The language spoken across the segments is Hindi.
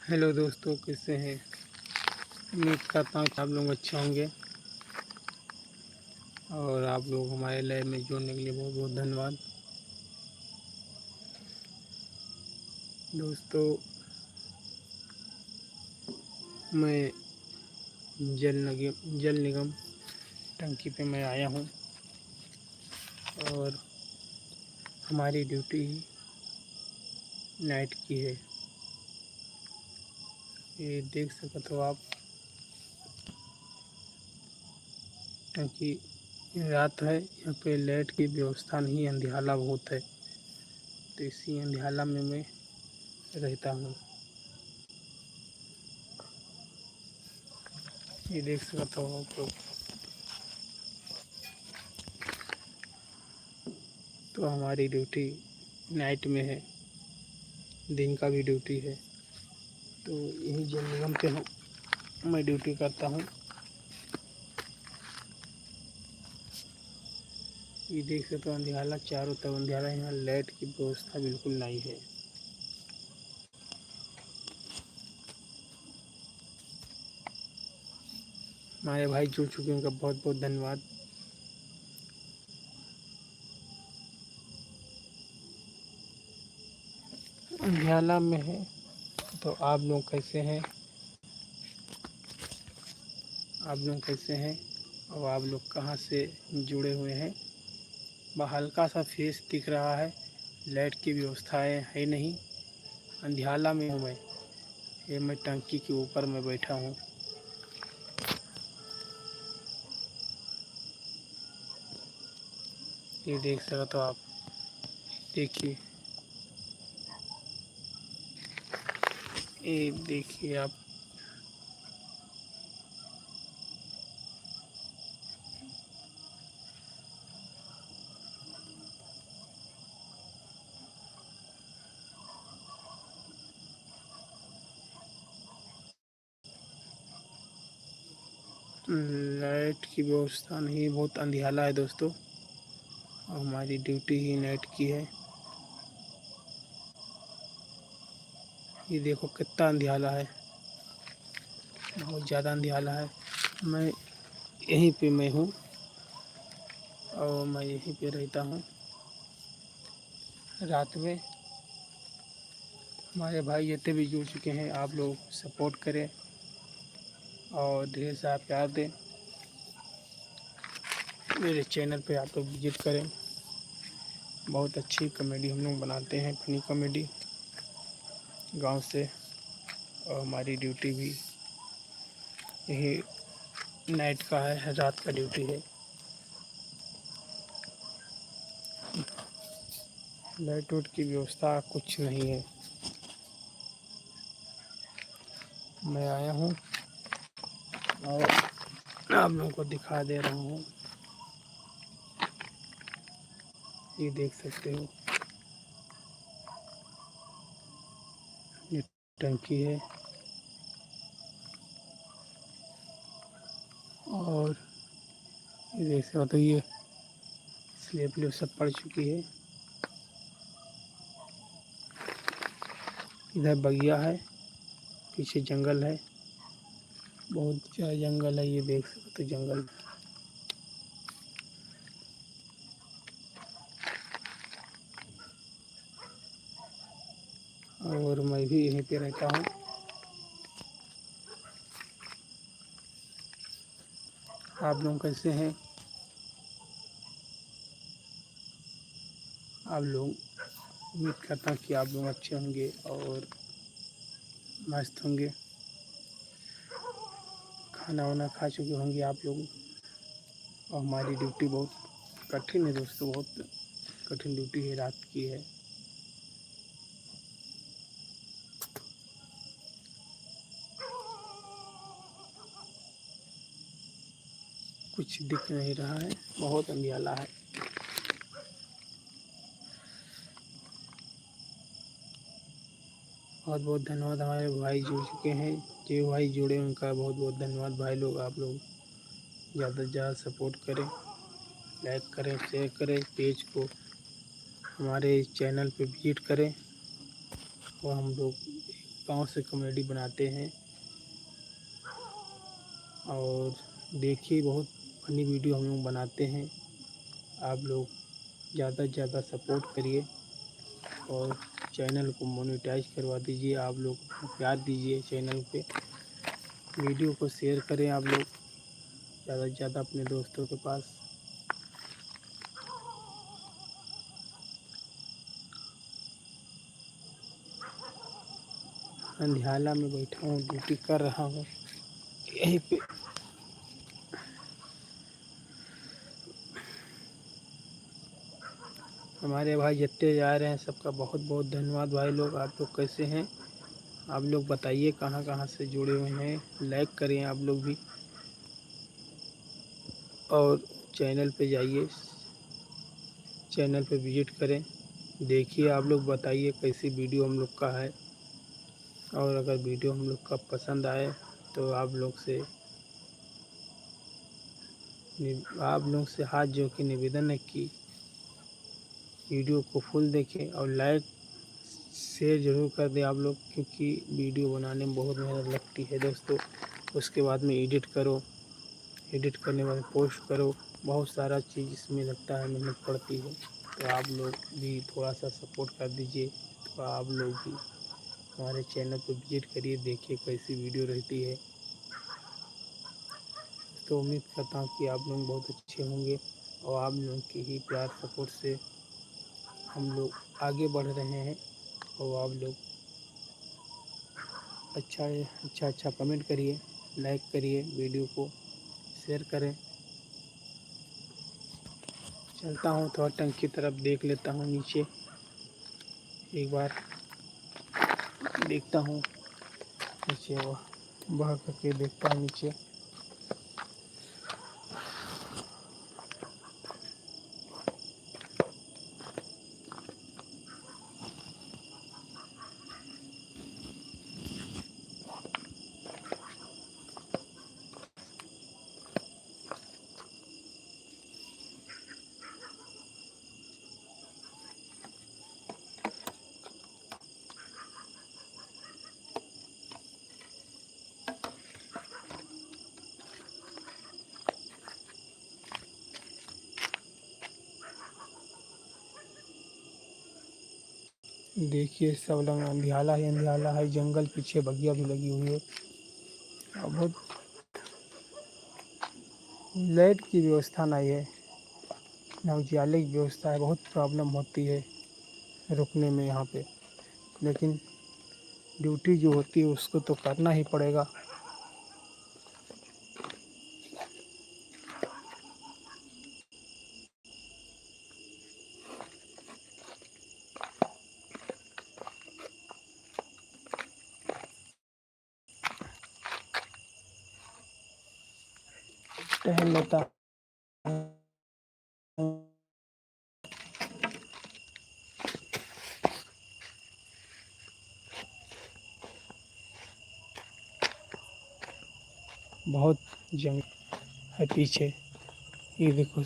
हेलो दोस्तों, कैसे हैं? उम्मीद करता हूँ कि आप लोग अच्छे होंगे। और आप लोग हमारे लाइव में जुड़ने के लिए बहुत बहुत धन्यवाद। दोस्तों, मैं जल निगम टंकी पे मैं आया हूँ और हमारी ड्यूटी नाइट की है। ये देख सकते हो आप, टंकी रात है, यहाँ पे लाइट की व्यवस्था नहीं, अंधियाला बहुत है, तो इसी अंधियाला में मैं रहता हूँ। ये देख सकते हो आप लोग। तो हमारी ड्यूटी नाइट में है, दिन का भी ड्यूटी है। तो यही जल निगम पे मैं ड्यूटी करता हूँ। ये देख सकते हो अंधियाला, चारों तरफ अंधियाला, यहाँ लाइट की व्यवस्था बिल्कुल नहीं है। हमारे भाई जुड़ चुके हैं, उनका बहुत बहुत धन्यवाद। अंधियाला में है, तो आप लोग कैसे हैं? आप लोग कैसे हैं और आप लोग कहाँ से जुड़े हुए हैं? हल्का सा फेस दिख रहा है, लाइट की व्यवस्थाएं है नहीं, अंधियाला में हूँ मैं। ये मैं टंकी के ऊपर में बैठा हूँ। ये देख सकते हो आप, देखिए, ये देखिए आप। लाइट की व्यवस्था नहीं, बहुत अंधियाला है दोस्तों, और हमारी ड्यूटी ही नाइट की है। ये देखो कितना अंधियाला है, बहुत ज़्यादा अंधियाला है। मैं यहीं पे मैं हूँ और मैं यहीं पे रहता हूँ रात में। हमारे भाई जितने भी जुड़ चुके हैं, आप लोग सपोर्ट करें और ढेर सारा प्यार दें। मेरे चैनल पे आप लोग विजिट करें, बहुत अच्छी कॉमेडी हम लोग बनाते हैं, फनी कॉमेडी गांव से। और हमारी ड्यूटी भी यही नाइट का है, रात का ड्यूटी है। लाइट वाइट की व्यवस्था कुछ नहीं है। मैं आया हूँ और आप लोगों को दिखा दे रहा हूँ। ये देख सकते हो, ये टंकी है और ये देख सकते हो, ये स्लेब सब पड़ चुकी है। इधर बगिया है, पीछे जंगल है, बहुत ज़्यादा जंगल है। ये देख सकते हो जंगल। और मैं भी यहीं पे रहता हूँ। आप लोग कैसे हैं? आप लोग, उम्मीद करता हूँ कि आप लोग अच्छे होंगे और मस्त होंगे। खाना वाना खा चुके होंगे आप लोग। और हमारी ड्यूटी बहुत कठिन है दोस्तों, बहुत कठिन ड्यूटी है, रात की है। कुछ दिख नहीं रहा है, बहुत अंधियाला है। बहुत बहुत धन्यवाद, हमारे भाई जुड़ चुके हैं। जो भाई जुड़े उनका बहुत बहुत धन्यवाद। भाई लोग, आप लोग ज़्यादा से ज़्यादा सपोर्ट करें, लाइक करें, शेयर करें पेज को, हमारे चैनल पे विजिट करें और हम लोग गांव से कॉमेडी बनाते हैं। और देखिए, बहुत फनी वीडियो हम लोग बनाते हैं। आप लोग ज़्यादा से ज़्यादा सपोर्ट करिए और चैनल को मोनेटाइज करवा दीजिए। आप लोग प्यार दीजिए चैनल पे, वीडियो को शेयर करें आप लोग ज़्यादा से ज़्यादा अपने दोस्तों के पास। अंधियाला में बैठा हूँ, ड्यूटी कर रहा हूँ यहीं पे। हमारे भाई जितने जा रहे हैं सबका बहुत बहुत धन्यवाद। भाई लोग, आप लोग कैसे हैं? आप लोग बताइए कहाँ कहाँ से जुड़े हुए हैं। लाइक करें आप लोग भी और चैनल पे जाइए, चैनल पे विजिट करें, देखिए। आप लोग बताइए कैसी वीडियो हम लोग का है। और अगर वीडियो हम लोग का पसंद आए तो आप लोग से हाथ जोड़ के निवेदन है कि वीडियो को फुल देखें और लाइक शेयर ज़रूर कर दें आप लोग, क्योंकि वीडियो बनाने में बहुत मेहनत लगती है दोस्तों। उसके बाद में एडिट करो, एडिट करने के बाद पोस्ट करो, बहुत सारा चीज़ इसमें लगता है, मेहनत पड़ती है। तो आप लोग भी थोड़ा सा सपोर्ट कर दीजिए। तो आप लोग भी हमारे चैनल पर विजिट करिए, देखिए कैसी वीडियो रहती है। तो उम्मीद करता हूँ कि आप लोग बहुत अच्छे होंगे और आप लोगों के ही प्यार सपोर्ट से हम लोग आगे बढ़ रहे हैं। और आप लोग अच्छा कमेंट करिए, लाइक करिए, वीडियो को शेयर करें। चलता हूँ, थोड़ा टंकी की तरफ देख लेता हूँ नीचे, एक बार देखता हूँ नीचे, बह करके देखता हूँ नीचे। देखिए, सब लोग अंधियाला ही अंधियाला है, जंगल पीछे बगिया भी लगी हुई है। और बहुत लाइट की व्यवस्था नहीं है, ना उजाले की व्यवस्था है। बहुत प्रॉब्लम होती है रुकने में यहाँ पे, लेकिन ड्यूटी जो होती है उसको तो करना ही पड़ेगा। टहल लेता हूँ। बहुत जंगल है पीछे, ये देखो।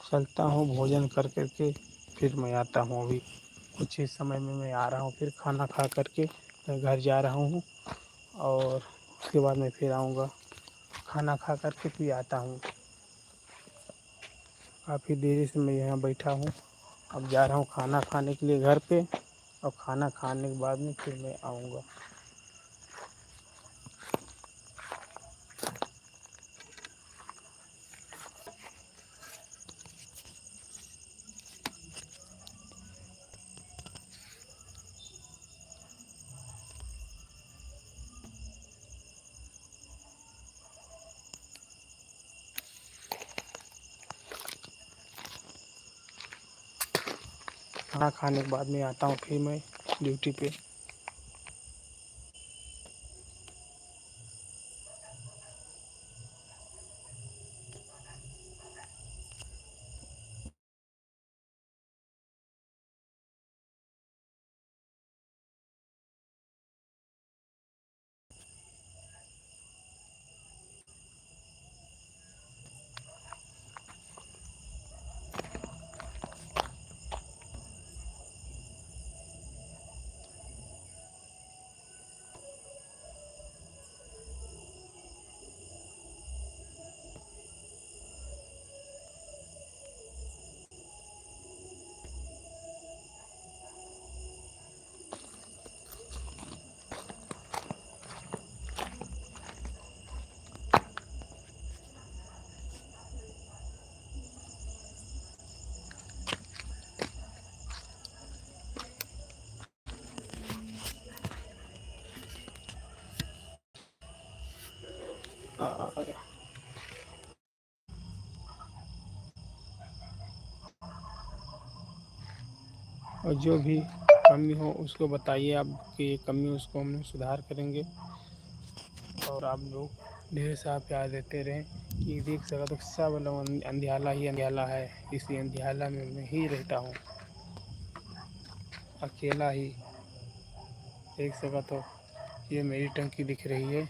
चलता हूँ, भोजन कर करके फिर मैं आता हूँ। अभी कुछ ही समय में मैं आ रहा हूँ, फिर खाना खा करके मैं घर जा रहा हूँ। और उसके बाद मैं फिर आऊँगा, खाना खा करके फिर आता हूँ। काफ़ी देरी से मैं यहाँ बैठा हूँ, अब जा रहा हूँ खाना खाने के लिए घर पे। और खाना खाने के बाद में फिर मैं आऊँगा। खाना खाने के बाद में आता हूँ फिर मैं ड्यूटी पे। और जो भी कमी हो उसको बताइए, आपकी ये कमी उसको हम लोग सुधार करेंगे। और आप लोग ढेर सारा प्यार देते रहें कि देख सका तो सब लोग अंधियाला ही अंधियाला है, इसी अंधियाला में मैं ही रहता हूँ अकेला ही। देख सका तो ये मेरी टंकी दिख रही है।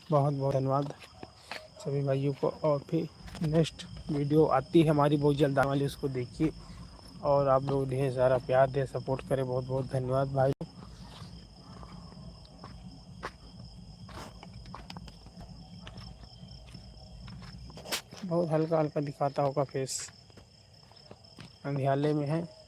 बहुत बहुत धन्यवाद सभी भाइयों को। और फिर नेक्स्ट वीडियो आती है हमारी बहुत जल्द आने वाली, उसको देखिए। और आप लोग ढेर सारा प्यार दे, सपोर्ट करें। बहुत बहुत धन्यवाद भाई। बहुत हल्का हल्का दिखाता होगा फेस, अंधियाले में है।